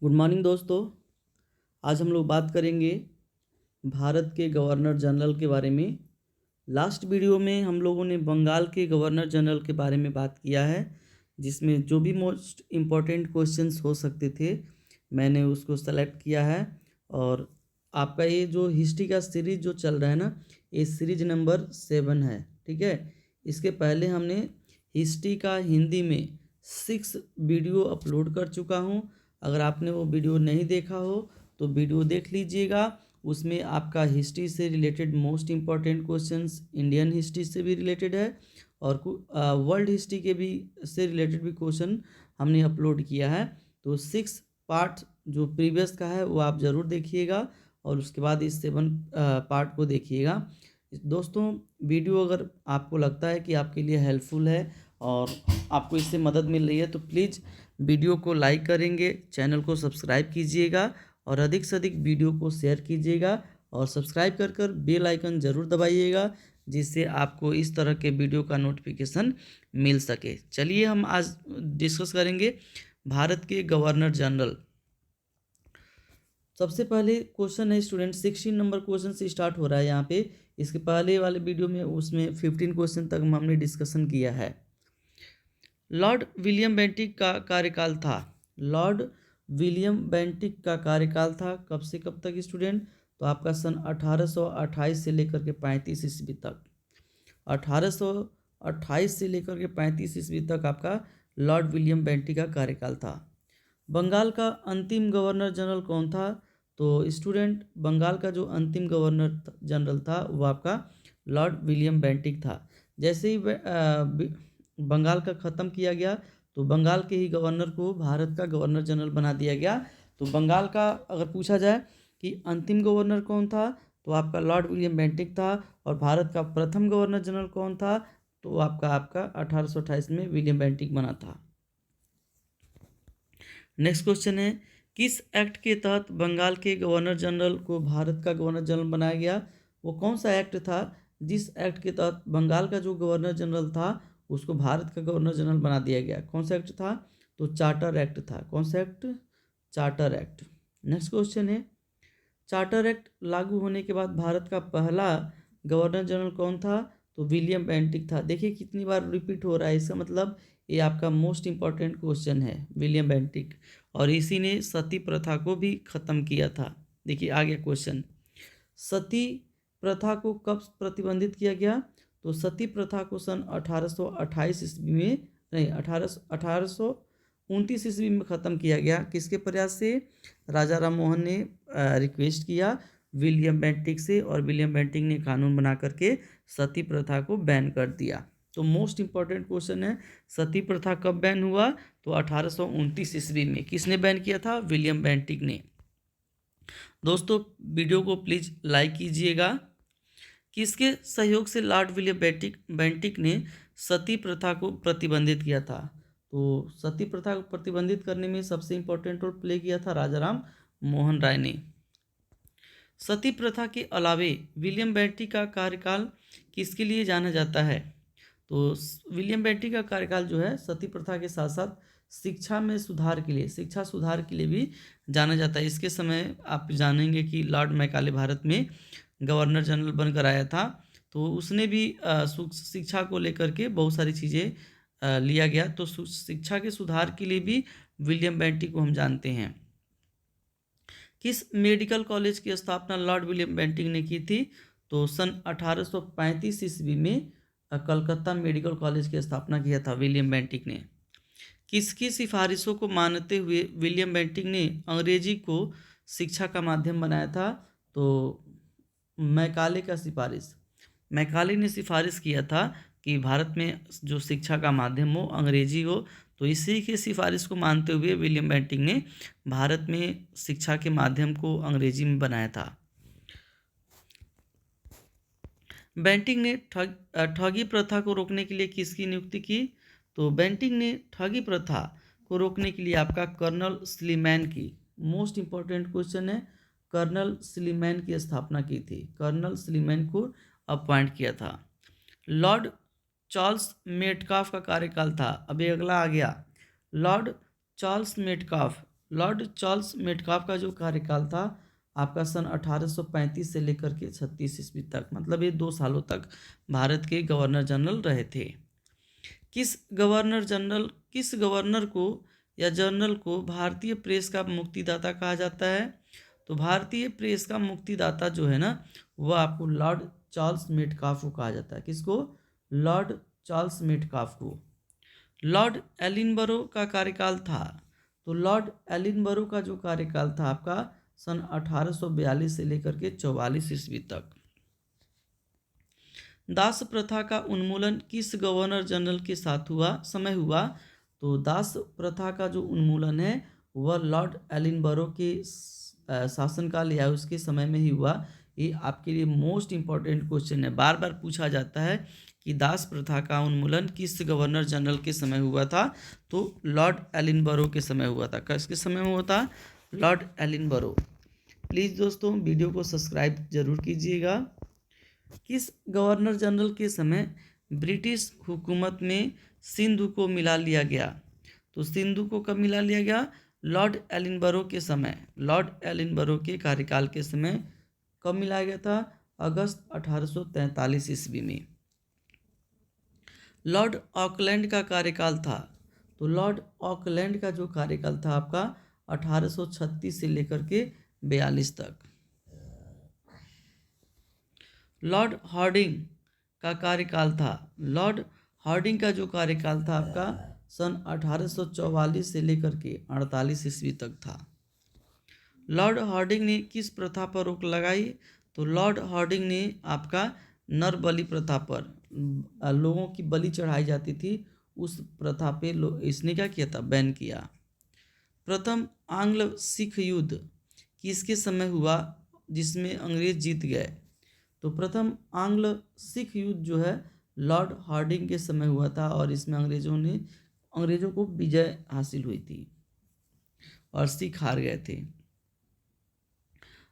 Good morning दोस्तों। आज हम लोग बात करेंगे भारत के गवर्नर जनरल के बारे में। लास्ट वीडियो में हम लोगों ने बंगाल के गवर्नर जनरल के बारे में बात किया है, जिसमें जो भी मोस्ट इम्पोर्टेंट क्वेश्चंस हो सकते थे मैंने उसको सेलेक्ट किया है। और आपका ये जो हिस्ट्री का सीरीज जो चल रहा है ना, ये सीरीज नंबर 7 है। ठीक है, इसके पहले हमने हिस्ट्री का हिंदी में 6 वीडियो अपलोड कर चुका हूँ। अगर आपने वो वीडियो नहीं देखा हो तो वीडियो देख लीजिएगा। उसमें आपका हिस्ट्री से related most important questions, Indian history से भी रिलेटेड है और वर्ल्ड हिस्ट्री के भी से रिलेटेड भी क्वेश्चन हमने अपलोड किया है। तो 6 पार्ट जो प्रीवियस का है वो आप ज़रूर देखिएगा और उसके बाद इस 7 पार्ट को देखिएगा। दोस्तों, वीडियो अगर आपको लगता है कि आपके लिए हेल्पफुल है और आपको इससे मदद मिल रही है तो प्लीज़ वीडियो को लाइक करेंगे, चैनल को सब्सक्राइब कीजिएगा और अधिक से अधिक वीडियो को शेयर कीजिएगा और सब्सक्राइब कर बेल आइकन ज़रूर दबाइएगा, जिससे आपको इस तरह के वीडियो का नोटिफिकेशन मिल सके। चलिए हम आज डिस्कस करेंगे भारत के गवर्नर जनरल। सबसे पहले क्वेश्चन है स्टूडेंट, 16 नंबर क्वेश्चन से स्टार्ट हो रहा है यहाँ पे। इसके पहले वाले वीडियो में उसमें 15 क्वेश्चन तक हमने डिस्कशन किया है। लॉर्ड विलियम बेंटिक का कार्यकाल था। लॉर्ड विलियम बेंटिक का कार्यकाल था कब से कब तक स्टूडेंट? तो आपका सन 1828 से लेकर के 35 ईस्वी तक। 1828 से लेकर के 35 ईस्वी तक आपका लॉर्ड विलियम बेंटिक का कार्यकाल था। बंगाल का अंतिम गवर्नर जनरल कौन था? तो स्टूडेंट, बंगाल का जो अंतिम गवर्नर जनरल था वो आपका लॉर्ड विलियम बेंटिक था। जैसे ही बंगाल का ख़त्म किया गया तो बंगाल के ही गवर्नर को भारत का गवर्नर जनरल बना दिया गया। तो बंगाल का अगर पूछा जाए कि अंतिम गवर्नर कौन था तो आपका लॉर्ड विलियम बेंटिक था। और भारत का प्रथम गवर्नर जनरल कौन था? तो आपका 1828 में विलियम बेंटिक बना था। नेक्स्ट क्वेश्चन है, किस एक्ट के तहत बंगाल के गवर्नर जनरल को भारत का गवर्नर जनरल बनाया गया? वो कौन सा एक्ट था जिस एक्ट के तहत बंगाल का जो गवर्नर जनरल था उसको भारत का गवर्नर जनरल बना दिया गया? कौन सा एक्ट था? तो चार्टर एक्ट था। कौन सा act? Charter act. Next question है, चार्टर एक्ट लागू होने के बाद भारत का पहला गवर्नर जनरल कौन था? तो विलियम बेंटिक था। देखिए कितनी बार रिपीट हो रहा है, इसका मतलब ये आपका मोस्ट इम्पॉर्टेंट क्वेश्चन है, विलियम बेंटिक। और इसी ने सती प्रथा को भी ख़त्म किया था। देखिए आ गया क्वेश्चन, सती प्रथा को कब प्रतिबंधित किया गया? तो सती प्रथा को सन 1828 ईस्वी में, नहीं 1829 ईस्वी में ख़त्म किया गया। किसके प्रयास से? राजा राम मोहन ने रिक्वेस्ट किया विलियम बेंटिक से और विलियम बेंटिक ने कानून बना करके सती प्रथा को बैन कर दिया। तो मोस्ट इम्पॉर्टेंट क्वेश्चन है, सती प्रथा कब बैन हुआ? तो 1829 ईस्वी में। किसने बैन किया था? विलियम बेंटिक ने। दोस्तों, वीडियो को प्लीज़ लाइक कीजिएगा। किसके सहयोग से लॉर्ड विलियम बेंटिक ने सती प्रथा को प्रतिबंधित किया था? तो सती प्रथा को प्रतिबंधित करने में सबसे इम्पोर्टेंट रोल प्ले किया था राजा राम मोहन राय ने। सती प्रथा के अलावे विलियम बेंटिक का कार्यकाल किसके लिए जाना जाता है? तो विलियम बेंटिक का कार्यकाल जो है सती प्रथा के साथ साथ शिक्षा में सुधार के लिए, शिक्षा सुधार के लिए भी जाना जाता है। इसके समय आप जानेंगे कि लॉर्ड मैकाले भारत में गवर्नर जनरल बनकर आया था, तो उसने भी शिक्षा को लेकर के बहुत सारी चीज़ें लिया गया। तो शिक्षा के सुधार के लिए भी विलियम बेंटिक को हम जानते हैं। किस मेडिकल कॉलेज की स्थापना लॉर्ड विलियम बेंटिक ने की थी? तो सन 1835 ईस्वी में कलकत्ता मेडिकल कॉलेज की स्थापना किया था विलियम बेंटिक ने। किसकी सिफारिशों को मानते हुए विलियम बेंटिक ने अंग्रेजी को शिक्षा का माध्यम बनाया था? तो मैकाले का सिफारिश, मैकाले ने सिफारिश किया था कि भारत में जो शिक्षा का माध्यम हो अंग्रेजी हो। तो इसी के सिफारिश को मानते हुए विलियम बेंटिक ने भारत में शिक्षा के माध्यम को अंग्रेजी में बनाया था। बेंटिक ने ठगी प्रथा को रोकने के लिए किसकी नियुक्ति की? तो बेंटिक ने ठगी प्रथा को रोकने के लिए आपका कर्नल स्लीमैन की, मोस्ट इम्पॉर्टेंट क्वेश्चन है, कर्नल स्लीमैन की स्थापना की थी। कर्नल स्लीमैन को अपॉइंट किया था। लॉर्ड चार्ल्स मेटकाफ का कार्यकाल था। अभी अगला आ गया, Lord Charles Metcalfe. Lord Charles Metcalfe का जो कार्यकाल था आपका सन 1835 से लेकर के 36 ईस्वी तक, मतलब ये 2 सालों तक भारत के गवर्नर जनरल रहे थे। किस गवर्नर को या जनरल को भारतीय प्रेस का मुक्तिदाता कहा जाता है? तो भारतीय प्रेस का मुक्तिदाता जो है ना, वह आपको लॉर्ड चार्ल्स मेटकाफ को कहा जाता है। किसको? लॉर्ड चार्ल्स मेटकाफ को। लॉर्ड एलिनबरो का कार्यकाल था, तो लॉर्ड एलिनबरो का जो कार्यकाल था आपका सन 1842 से लेकर के 44 ईस्वी तक। दास प्रथा का उन्मूलन किस गवर्नर जनरल के साथ समय हुआ? तो दास प्रथा का जो उन्मूलन है वह लॉर्ड एलिनबरो के शासनकाल या उसके समय में ही हुआ। ये आपके लिए मोस्ट इम्पॉर्टेंट क्वेश्चन है, बार बार पूछा जाता है कि दास प्रथा का उन्मूलन किस गवर्नर जनरल के समय हुआ था? तो लॉर्ड एलिनबरो के समय हुआ था। किसके समय में हुआ था? लॉर्ड एलिनबरो। प्लीज़ दोस्तों वीडियो को सब्सक्राइब जरूर कीजिएगा। किस गवर्नर जनरल के समय ब्रिटिश हुकूमत में सिंधु को मिला लिया गया? तो सिंधु को कब मिला लिया गया? लॉर्ड एलिनबरो के समय, लॉर्ड एलिनबरो के कार्यकाल के समय कब मिलाया गया था? अगस्त 1843 ईस्वी में। लॉर्ड ऑकलैंड का कार्यकाल था, तो लॉर्ड ऑकलैंड का जो कार्यकाल था आपका 1836 से लेकर के 42 तक। लॉर्ड हार्डिंग का कार्यकाल था, लॉर्ड हार्डिंग का जो कार्यकाल था आपका सन 1844 से लेकर के 48 ईस्वी तक था। लॉर्ड हार्डिंग ने किस प्रथा पर रोक लगाई? तो लॉर्ड हार्डिंग ने आपका नर बलि प्रथा पर, लोगों की बलि चढ़ाई जाती थी, उस प्रथा पे इसने क्या किया था? बैन किया। प्रथम आंग्ल सिख युद्ध किसके समय हुआ जिसमें अंग्रेज जीत गए? तो प्रथम आंग्ल सिख युद्ध जो है लॉर्ड हार्डिंग के समय हुआ था और इसमें अंग्रेजों को विजय हासिल हुई थी और सिख हार गए थे।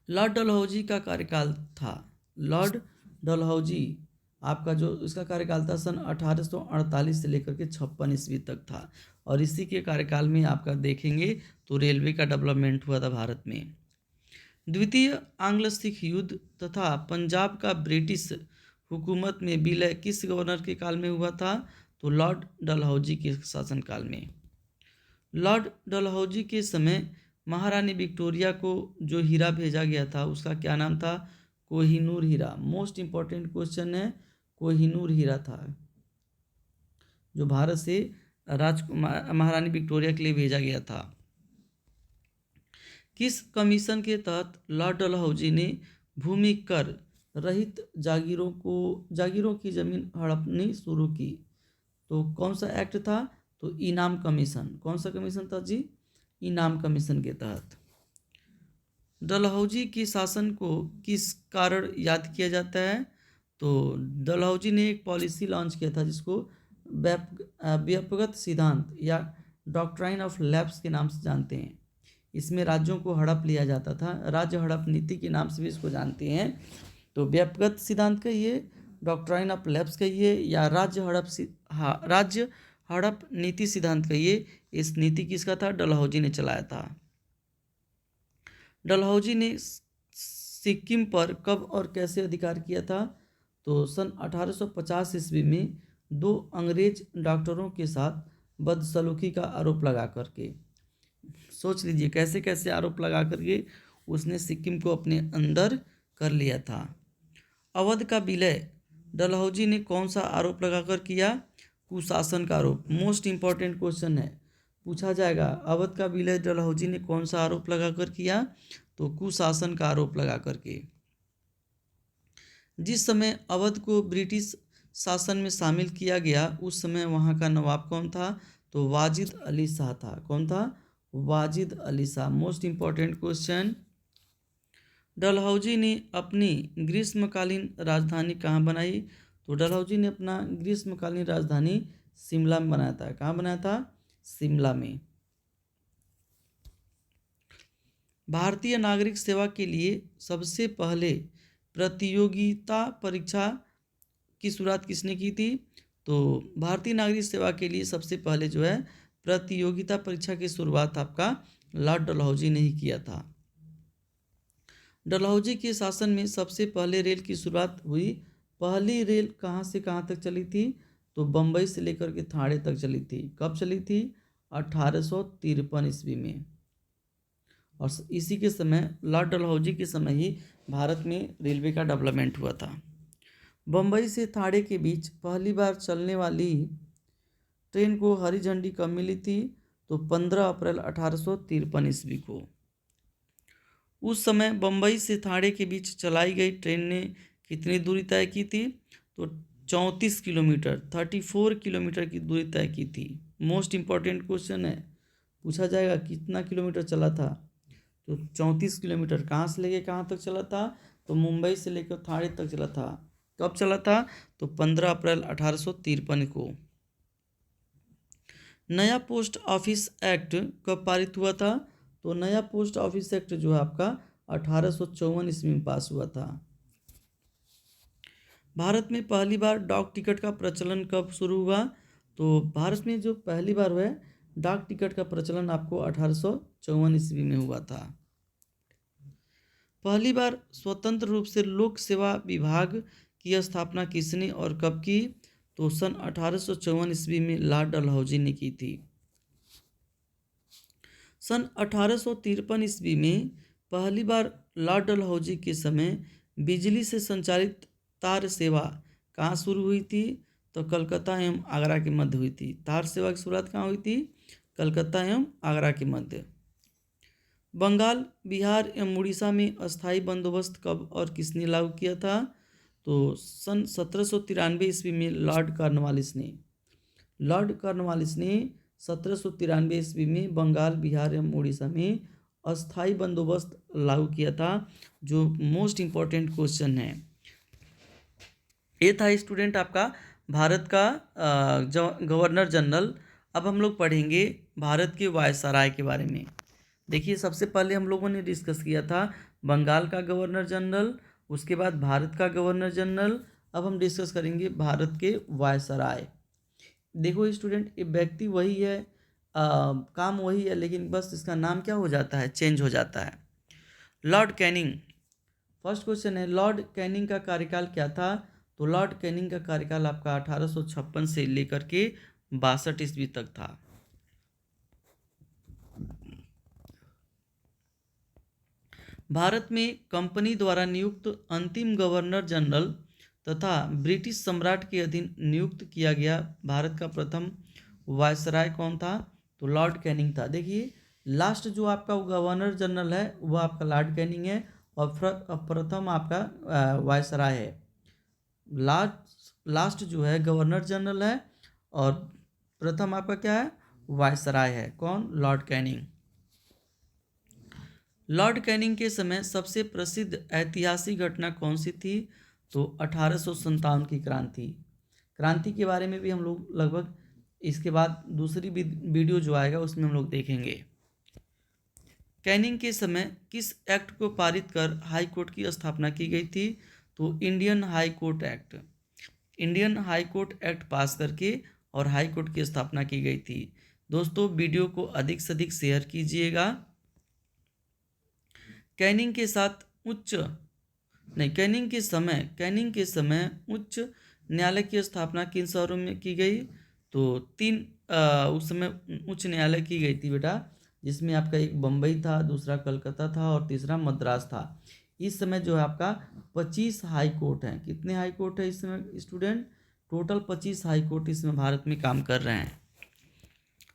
लॉर्ड डलहौजी का कार्यकाल था, लॉर्ड डलहौजी आपका जो इसका कार्यकाल था सन 1848 से लेकर के 56 ईस्वी तक था और इसी के कार्यकाल में आपका देखेंगे तो रेलवे का डेवलपमेंट हुआ था भारत में। द्वितीय आंग्ल सिख युद्ध तथा पंजाब का ब्रिटिश हुकूमत में विलय किस गवर्नर के काल में हुआ था? तो लॉर्ड डलहौजी के शासनकाल में। लॉर्ड डलहौजी के समय महारानी विक्टोरिया को जो हीरा भेजा गया था उसका क्या नाम था? कोहिनूर हीरा। मोस्ट इम्पॉर्टेंट क्वेश्चन है, कोहिनूर हीरा था जो भारत से महारानी विक्टोरिया के लिए भेजा गया था। किस कमीशन के तहत लॉर्ड डलहौजी ने भूमि कर रहित जागीरों की जमीन हड़पनी शुरू की? तो कौन सा एक्ट था? तो इनाम कमीशन। कौन सा कमीशन था जी? इनाम कमीशन के तहत। डलहौजी के शासन को किस कारण याद किया जाता है? तो डलहौजी ने एक पॉलिसी लॉन्च किया था जिसको व्यापकगत सिद्धांत या डॉक्ट्राइन ऑफ लैप्स के नाम से जानते हैं। इसमें राज्यों को हड़प लिया जाता था, राज्य हड़प नीति के नाम से भी इसको जानते हैं। तो व्यापकगत सिद्धांत कहिए, डॉक्ट्राइन ऑफ लैप्स कहिए या राज्य हड़प नीति सिद्धांत कहिए, इस नीति किसका था? डलहौजी ने चलाया था। डलहौजी ने सिक्किम पर कब और कैसे अधिकार किया था? तो सन 1850 ईस्वी में 2 अंग्रेज डॉक्टरों के साथ बदसलूकी का आरोप लगा करके, सोच लीजिए कैसे कैसे आरोप लगा करके उसने सिक्किम को अपने अंदर कर लिया था। अवध का विलय डलहौजी ने कौन सा आरोप लगाकर किया? कुशासन का आरोप। मोस्ट इम्पॉर्टेंट क्वेश्चन है, पूछा जाएगा अवध का विलय डलहौजी ने कौन सा आरोप लगाकर किया? तो कुशासन का आरोप लगा करके। जिस समय अवध को ब्रिटिश शासन में शामिल किया गया उस समय वहाँ का नवाब कौन था? तो वाजिद अली शाह था। कौन था? Wajid Ali Shah. Most important question. Dalhousie ने अपनी ग्रीष्मकालीन राजधानी कहाँ बनाई? तो डलहौजी ने अपना ग्रीष्मकालीन राजधानी शिमला में बनाया था। कहाँ बनाया था? शिमला में। भारतीय नागरिक सेवा के लिए सबसे पहले प्रतियोगिता परीक्षा की शुरुआत किसने की थी? तो भारतीय नागरिक सेवा के लिए सबसे पहले जो है प्रतियोगिता परीक्षा की शुरुआत आपका लॉर्ड डलहौजी ने ही किया था। डलहौजी के शासन में सबसे पहले रेल की शुरुआत हुई। पहली रेल कहाँ से कहाँ तक चली थी? तो बम्बई से लेकर के थाने तक चली थी। कब चली थी? 1853 ईस्वी में। और इसी के समय लॉर्ड डलहौजी के समय ही भारत में रेलवे का डेवलपमेंट हुआ था। बम्बई से थाने के बीच पहली बार चलने वाली ट्रेन को हरी झंडी कब मिली थी? तो 15 अप्रैल 1853 ईस्वी को। उस समय बम्बई से थाने के बीच चलाई गई ट्रेन ने कितनी दूरी तय की थी? तो 34 किलोमीटर 34 किलोमीटर की दूरी तय की थी। मोस्ट इम्पॉर्टेंट क्वेश्चन है, पूछा जाएगा कितना किलोमीटर चला था? तो 34 किलोमीटर। कहाँ से लेके कहाँ तक चला था? तो मुंबई से लेकर थाने तक चला था। कब चला था? तो 15 अप्रैल 1853 को। नया पोस्ट ऑफिस एक्ट कब पारित हुआ था? तो नया पोस्ट ऑफिस एक्ट जो है आपका 1854 ईस्वी में पास हुआ था। भारत में पहली बार डाक टिकट का प्रचलन कब शुरू हुआ? तो भारत में जो पहली बार हुआ डाक टिकट का प्रचलन आपको 1854 ईस्वी में हुआ था। पहली बार स्वतंत्र रूप से लोक सेवा विभाग की स्थापना किसने और कब की? तो सन 1854 ईस्वी में लॉर्ड डलहौजी ने की थी। सन 1853 ईस्वी में पहली बार लॉर्ड डलहौजी के समय बिजली से संचालित तार सेवा कहाँ शुरू हुई थी? तो कलकत्ता एवं आगरा के मध्य हुई थी। तार सेवा की शुरुआत कहाँ हुई थी? कलकत्ता एवं आगरा के मध्य। बंगाल, बिहार एवं उड़ीसा में अस्थायी बंदोबस्त कब और किसने लागू किया था? तो सन 1793 ईस्वी में लॉर्ड कॉर्नवालिस ने 1793 ईस्वी में बंगाल, बिहार एवं उड़ीसा में अस्थायी बंदोबस्त लागू किया था। जो मोस्ट इम्पोर्टेंट क्वेश्चन है, ये था स्टूडेंट आपका भारत का गवर्नर जनरल। अब हम लोग पढ़ेंगे भारत के वायसराय के बारे में। देखिए, सबसे पहले हम लोगों ने डिस्कस किया था बंगाल का गवर्नर जनरल, उसके बाद भारत का गवर्नर जनरल। अब हम डिस्कस करेंगे भारत के वायसराय। देखो स्टूडेंट, ये व्यक्ति वही है, काम वही है, लेकिन बस इसका नाम क्या हो जाता है? चेंज हो जाता है। लॉर्ड कैनिंग, फर्स्ट क्वेश्चन है, लॉर्ड कैनिंग का कार्यकाल क्या था? तो लॉर्ड कैनिंग का कार्यकाल आपका 1856 से लेकर के 62 ईस्वी तक था। भारत में कंपनी द्वारा नियुक्त अंतिम गवर्नर जनरल तथा ब्रिटिश सम्राट के अधीन नियुक्त किया गया भारत का प्रथम वायसराय कौन था? तो लॉर्ड कैनिंग था। देखिए, लास्ट जो आपका गवर्नर जनरल है वो आपका लॉर्ड कैनिंग है, और प्रथम आपका वायसराय है। लास्ट जो है गवर्नर जनरल है, और प्रथम आपका क्या है? वायसराय है। कौन? Lord Canning. लॉर्ड कैनिंग के समय सबसे प्रसिद्ध ऐतिहासिक घटना कौन सी थी? तो 1857 की क्रांति के बारे में भी हम लोग लगभग इसके बाद दूसरी वीडियो जो आएगा उसमें हम लोग देखेंगे। कैनिंग के समय किस एक्ट को पारित कर हाई कोर्ट की स्थापना की गई थी? तो Indian high court act. Indian high court act पास करके और हाई कोर्ट की स्थापना की गई थी। दोस्तों, वीडियो को अधिक से अधिक शेयर कीजिएगा। कैनिंग के समय उच्च न्यायालय की स्थापना किन शहरों में की गई? तो उस समय उच्च न्यायालय की गई थी बेटा, जिसमें आपका एक बम्बई था, दूसरा कलकत्ता था और तीसरा मद्रास था। इस समय जो है आपका 25 हाई कोर्ट हैं। कितने हाई कोर्ट है इस समय स्टूडेंट? टोटल 25 हाई कोर्ट इसमें भारत में काम कर रहे हैं।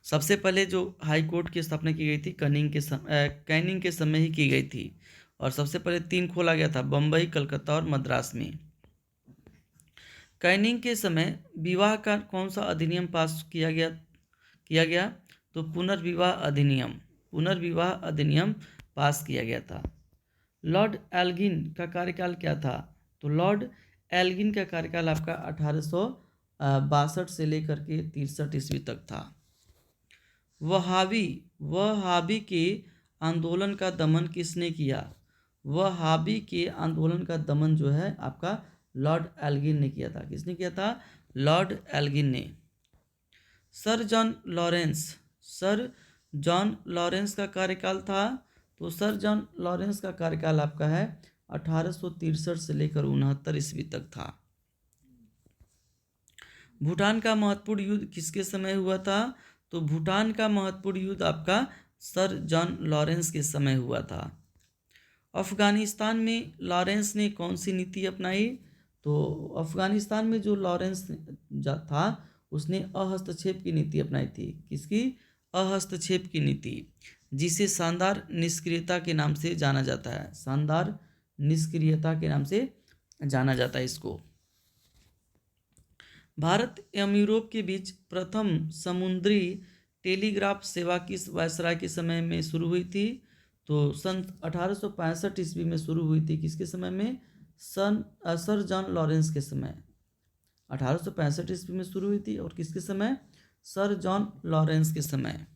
सबसे पहले जो हाई कोर्ट की स्थापना की गई थी कैनिंग के समय ही की गई थी, और सबसे पहले 3 खोला गया था, बम्बई, कलकत्ता और मद्रास में। कैनिंग के समय विवाह का कौन सा अधिनियम पास किया गया? तो पुनर्विवाह अधिनियम पास किया गया था। लॉर्ड एल्गिन का कार्यकाल क्या था? तो लॉर्ड एल्गिन का कार्यकाल आपका 1862 से लेकर के 63 ईस्वी तक था। वहाबी के आंदोलन का दमन किसने किया? वहाबी के आंदोलन का दमन जो है आपका लॉर्ड एल्गिन ने किया था। किसने किया था? लॉर्ड एल्गिन ने। सर जॉन लॉरेंस का कार्यकाल था, तो सर जॉन लॉरेंस का कार्यकाल आपका है 1863 से लेकर 69 ईस्वी तक था। भूटान का महत्वपूर्ण युद्ध किसके समय हुआ था? तो भूटान का महत्वपूर्ण युद्ध आपका सर जॉन लॉरेंस के समय हुआ था। अफगानिस्तान में लॉरेंस ने कौन सी नीति अपनाई? तो अफगानिस्तान में जो लॉरेंस था उसने अहस्तक्षेप की नीति अपनाई थी। किसकी? अहस्तक्षेप की नीति, जिसे शानदार निष्क्रियता के नाम से जाना जाता है। शानदार निष्क्रियता के नाम से जाना जाता है इसको। भारत एवं यूरोप के बीच प्रथम समुद्री टेलीग्राफ सेवा किस वायसराय के समय में शुरू हुई थी? तो सन 1865 ईस्वी में शुरू हुई थी। किसके समय में? सर जॉन लॉरेंस के समय 1865 ईस्वी में शुरू हुई थी। और किसके समय? सर जॉन लॉरेंस के समय।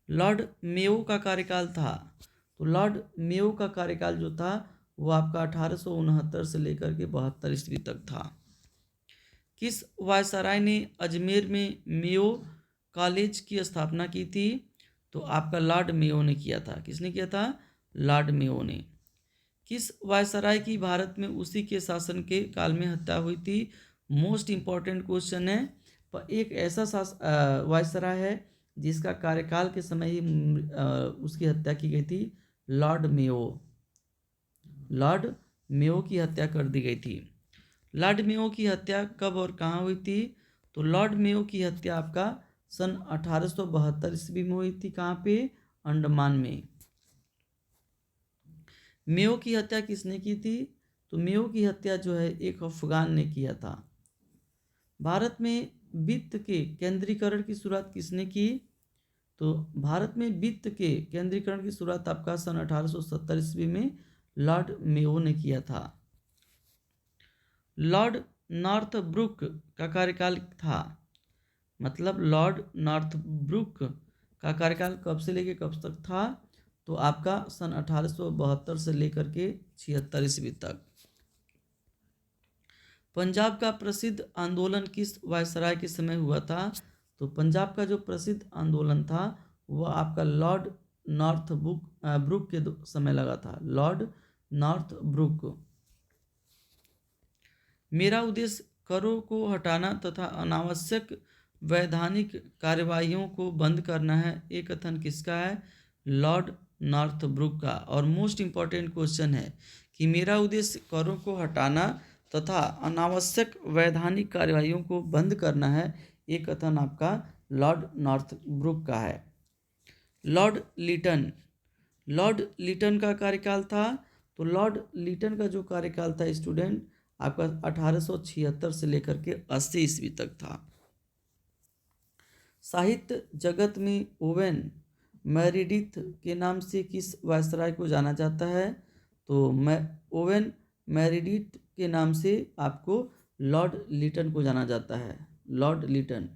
लॉर्ड मेयो का कार्यकाल था, तो लॉर्ड मेयो का कार्यकाल जो था वो आपका 1869 से लेकर के 72 ईस्वी तक था। किस वायसराय ने अजमेर में मेयो कॉलेज की स्थापना की थी? तो आपका लॉर्ड मेयो ने किया था। किसने किया था? लॉर्ड मेयो ने। किस वायसराय की भारत में उसी के शासन के काल में हत्या हुई थी? मोस्ट इम्पॉर्टेंट क्वेश्चन है। पर एक ऐसा वायसराय है जिसका कार्यकाल के समय ही उसकी हत्या की गई थी, लॉर्ड मेयो। लॉर्ड मेयो की हत्या कर दी गई थी। लॉर्ड मेयो की हत्या कब और कहाँ हुई थी? तो लॉर्ड मेयो की हत्या आपका सन 1872 ईस्वी में हुई थी। कहाँ पे? अंडमान में। मेयो की हत्या किसने की थी? तो मेयो की हत्या जो है एक अफगान ने किया था। भारत में वित्त के केंद्रीकरण की शुरुआत किसने की? तो भारत में वित्त के केंद्रीकरण की शुरुआत आपका सन 1870 ईस्वी में लॉर्ड मेयो ने किया था। लॉर्ड नॉर्थब्रुक का कार्यकाल था, मतलब लॉर्ड नॉर्थब्रुक का कार्यकाल कब से लेकर कब तक था? तो आपका सन 1872 से लेकर के 76 ईस्वी तक। पंजाब का प्रसिद्ध आंदोलन किस वायसराय के समय हुआ था? तो पंजाब का जो प्रसिद्ध आंदोलन था वह आपका लॉर्ड ब्रुक के समय लगा था। Lord Northbrook. मेरा उद्देश्य करों को हटाना तथा अनावश्यक वैधानिक कार्यवाहियों को बंद करना है, ये कथन किसका है? लॉर्ड नॉर्थब्रुक का। और मोस्ट इम्पॉर्टेंट क्वेश्चन है कि मेरा उद्देश्य करों को हटाना तथा अनावश्यक वैधानिक कार्यवाहियों को बंद करना है, ये कथन आपका लॉर्ड नॉर्थब्रुक का है। लॉर्ड लिटन। लॉर्ड लिटन का कार्यकाल था, तो लॉर्ड लिटन का जो कार्यकाल था स्टूडेंट आपका 1876 से लेकर के 80 ईस्वी तक था। साहित्य जगत में ओवेन मेरिडिथ के नाम से किस वायसराय को जाना जाता है? तो ओवेन मेरिडिथ के नाम से आपको लॉर्ड लिटन को जाना जाता है। लॉर्ड लिटन।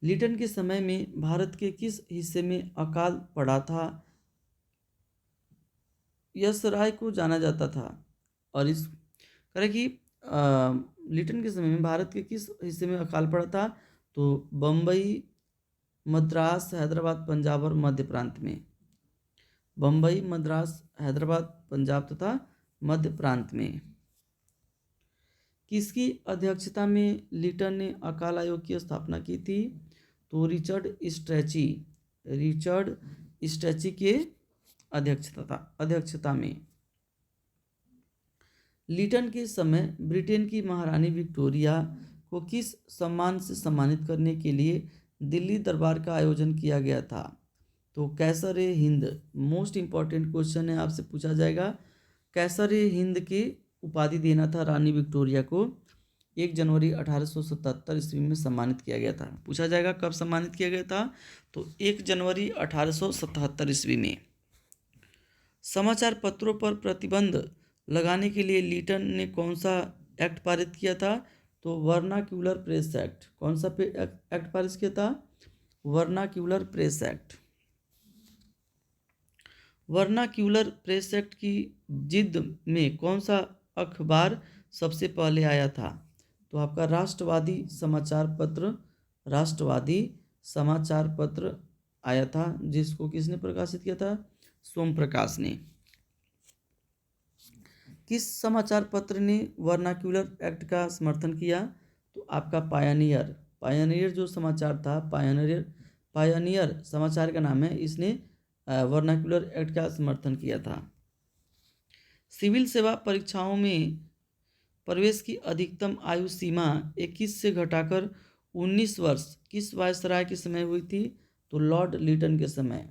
लिटन के समय में भारत के किस हिस्से में अकाल पड़ा था? यश राय को जाना जाता था। और इस करें कि लिटन के समय में भारत के किस हिस्से में अकाल पड़ा था? तो बम्बई, मद्रास, हैदराबाद, पंजाब और मध्य प्रांत में। बम्बई, मद्रास, हैदराबाद, पंजाब तथा मध्य प्रांत में। किसकी अध्यक्षता में लिटन ने अकाल आयोग की स्थापना की थी? तो रिचर्ड स्ट्रैची के अध्यक्षता में। लिटन के समय ब्रिटेन की महारानी विक्टोरिया को किस सम्मान से सम्मानित करने के लिए दिल्ली दरबार का आयोजन किया गया था? तो कैसर-ए हिंद। मोस्ट इम्पॉर्टेंट क्वेश्चन है, आपसे पूछा जाएगा। कैसर-ए हिंद की उपाधि देना था रानी विक्टोरिया को। 1 जनवरी 1877 ईस्वी में सम्मानित किया गया था। पूछा जाएगा कब सम्मानित किया गया था? तो 1 जनवरी 1877 ईस्वी में। समाचार पत्रों पर प्रतिबंध लगाने के लिए लिटन ने कौन सा एक्ट पारित किया था? तो वर्नाक्यूलर प्रेस एक्ट। कौन सा एक्ट पारित किया था? Vernacular press act. Vernacular press act की जिद में कौन सा अखबार सबसे पहले आया था? तो आपका राष्ट्रवादी समाचार पत्र राष्ट्रवादी समाचार पत्र आया था, जिसको किसने प्रकाशित किया था? सोम प्रकाश ने। किस समाचार पत्र ने वर्नाक्यूलर एक्ट का समर्थन किया? तो आपका पायनियर। पायनियर जो समाचार था, पायनियर समाचार का नाम है, इसने वर्नाक्यूलर एक्ट का समर्थन किया था। सिविल सेवा परीक्षाओं में प्रवेश की अधिकतम आयु सीमा 21 से घटाकर 19 वर्ष किस वायसराय के समय हुई थी? तो लॉर्ड लिटन के समय।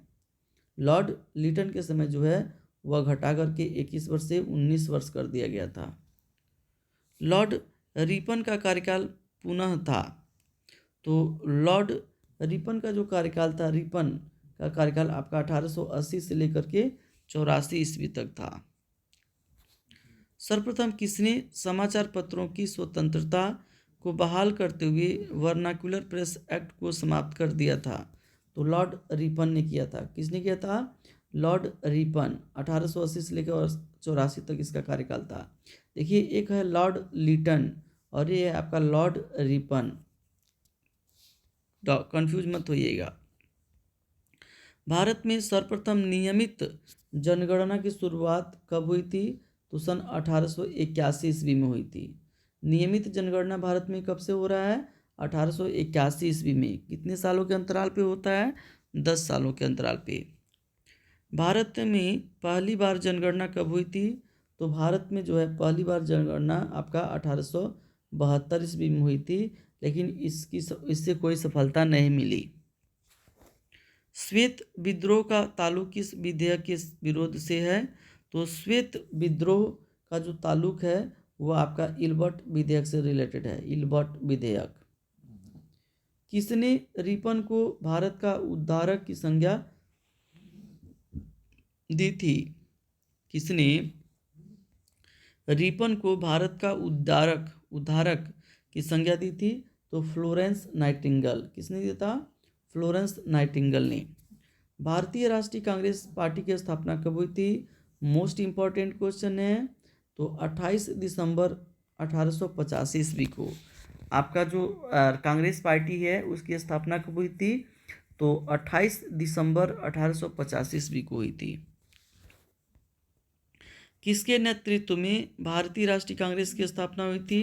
लॉर्ड लिटन के समय जो है वह घटा करके 21 वर्ष से 19 वर्ष कर दिया गया था। लॉर्ड रिपन का कार्यकाल पुनः था। तो लॉर्ड रिपन का जो कार्यकाल था, रिपन का कार्यकाल आपका 1880 से लेकर के 84 ईस्वी तक था। सर्वप्रथम किसने समाचार पत्रों की स्वतंत्रता को बहाल करते हुए वर्नाक्यूलर प्रेस एक्ट को समाप्त कर दिया था? तो लॉर्ड रिपन ने किया था। किसने किया था? Lord Ripon. 1880 से लेकर 84 तक इसका कार्यकाल था। देखिए, एक है लॉर्ड लिटन और ये है आपका लॉर्ड रिपन, कंफ्यूज मत होइएगा। भारत में सर्वप्रथम नियमित जनगणना की शुरुआत कब हुई थी? तो सन 1881 ईस्वी में हुई थी। नियमित जनगणना भारत में कब से हो रहा है? 1881 ईस्वी में। कितने सालों के अंतराल पे होता है? 10 सालों के अंतराल पे। भारत में पहली बार जनगणना कब हुई थी? तो भारत में जो है पहली बार जनगणना आपका 1872 ईस्वी में हुई थी, लेकिन इससे कोई सफलता नहीं मिली। श्वेत विद्रोह का ताल्लुक किस विधेयक के विरोध से है? तो श्वेत विद्रोह का जो ताल्लुक है वह आपका इल्बर्ट विधेयक से रिलेटेड है। इल्बर्ट विधेयक। किसने रिपन को भारत का उद्धारक की संज्ञा दी थी? किसने रिपन को भारत का उद्धारक की संज्ञा दी थी? तो फ्लोरेंस नाइटिंगेल। किसने दिया था? फ्लोरेंस नाइटिंगेल ने। भारतीय राष्ट्रीय कांग्रेस पार्टी की स्थापना कब हुई थी? मोस्ट इंपॉर्टेंट क्वेश्चन है। तो 28 दिसंबर 1885 ईस्वी को आपका जो कांग्रेस पार्टी है उसकी स्थापना कब हुई थी? तो 28 दिसंबर 1885 ईस्वी को हुई थी। किसके नेतृत्व में भारतीय राष्ट्रीय कांग्रेस की स्थापना हुई थी?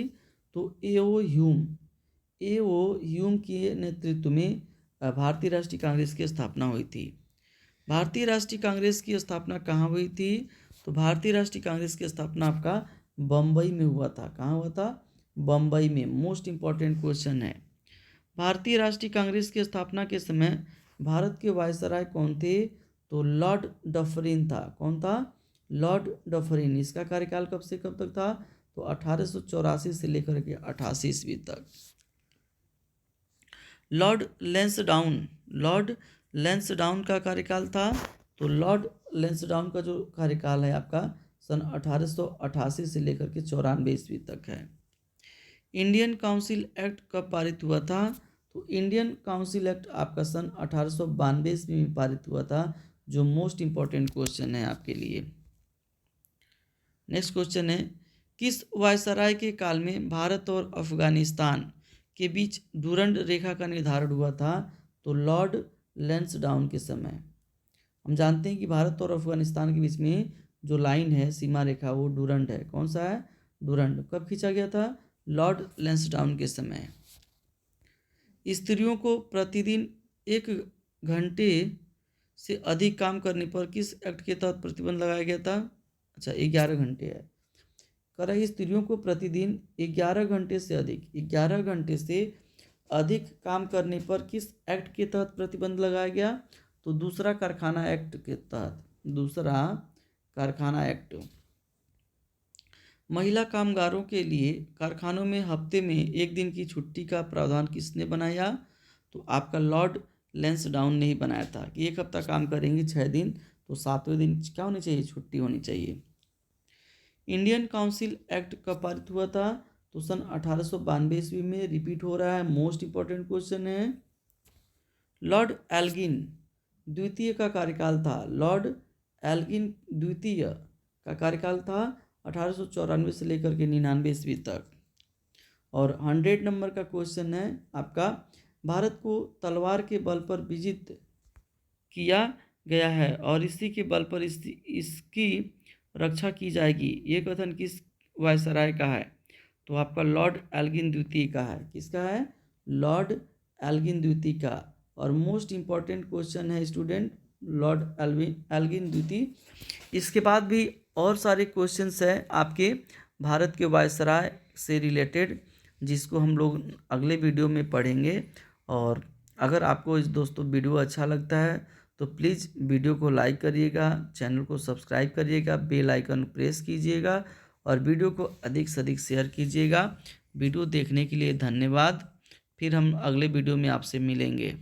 तो ए.ओ. ह्यूम के नेतृत्व में भारतीय राष्ट्रीय कांग्रेस की स्थापना हुई थी। भारतीय राष्ट्रीय कांग्रेस की स्थापना कहाँ हुई थी? तो भारतीय राष्ट्रीय कांग्रेस की स्थापना आपका बम्बई में हुआ था। कहाँ हुआ था? बम्बई में। मोस्ट इंपॉर्टेंट क्वेश्चन है। भारतीय राष्ट्रीय कांग्रेस की स्थापना के समय भारत के वायसराय कौन थे? तो लॉर्ड डफरिन था। कौन था? Lord Dufferin. इसका कार्यकाल कब से कब तक था? तो 1884 से लेकर के 88 ईस्वी तक। लॉर्ड लैंसडाउन का कार्यकाल था। तो लॉर्ड लैंसडाउन का जो कार्यकाल है आपका सन 1888 से लेकर के 94 ईस्वी तक है। इंडियन काउंसिल एक्ट कब पारित हुआ था? तो इंडियन काउंसिल एक्ट आपका सन 1892 ईस्वी में पारित हुआ था, जो मोस्ट इंपॉर्टेंट क्वेश्चन है आपके लिए। नेक्स्ट क्वेश्चन है, किस वायसराय के काल में भारत और अफगानिस्तान के बीच डूरंड रेखा का निर्धारण हुआ था? तो लॉर्ड लैंसडाउन के समय। हम जानते हैं कि भारत और अफगानिस्तान के बीच में जो लाइन है, सीमा रेखा, वो डूरंड है। कौन सा है? डूरंड। कब खींचा गया था? लॉर्ड लैंसडाउन के समय। स्त्रियों को प्रतिदिन 1 घंटे से अधिक काम करने पर किस एक्ट के तहत प्रतिबंध लगाया गया था? अच्छा, 11 घंटे है। कह रहा है स्त्रियों को प्रतिदिन 11 घंटे से अधिक काम करने पर किस एक्ट के तहत प्रतिबंध लगाया गया? तो दूसरा कारखाना एक्ट के तहत। दूसरा कारखाना एक्ट। महिला कामगारों के लिए कारखानों में हफ्ते में 1 दिन की छुट्टी का प्रावधान किसने बनाया? तो आपका लॉर्ड लैंसडाउन ने ही बनाया था कि 1 हफ्ता काम करेंगे 6 दिन, तो 7वें दिन क्या होनी चाहिए? छुट्टी होनी चाहिए। इंडियन काउंसिल एक्ट कब पारित हुआ था? तो सन 1892 ईस्वी में। रिपीट हो रहा है, मोस्ट इंपॉर्टेंट क्वेश्चन है। लॉर्ड एल्गिन द्वितीय का कार्यकाल था। लॉर्ड एल्गिन द्वितीय का कार्यकाल था 1894 से लेकर के 99 ईस्वी तक। और 100 नंबर का क्वेश्चन है आपका, भारत को तलवार के बल पर विजित किया गया है और इसी के बल पर इसकी रक्षा की जाएगी। ये कथन किस वायसराय का है? तो आपका लॉर्ड एल्गिन द्वितीय का है। किसका है? लॉर्ड एल्गिन द्वितीय का। और मोस्ट इंपॉर्टेंट क्वेश्चन है स्टूडेंट, लॉर्ड एल्गिन द्वितीय। इसके बाद भी और सारे क्वेश्चंस हैं आपके भारत के वायसराय से रिलेटेड, जिसको हम लोग अगले वीडियो में पढ़ेंगे। और अगर आपको इस दोस्तों वीडियो अच्छा लगता है तो प्लीज़ वीडियो को लाइक करिएगा, चैनल को सब्सक्राइब करिएगा, बेल आइकन प्रेस कीजिएगा और वीडियो को अधिक से अधिक शेयर कीजिएगा। वीडियो देखने के लिए धन्यवाद। फिर हम अगले वीडियो में आपसे मिलेंगे।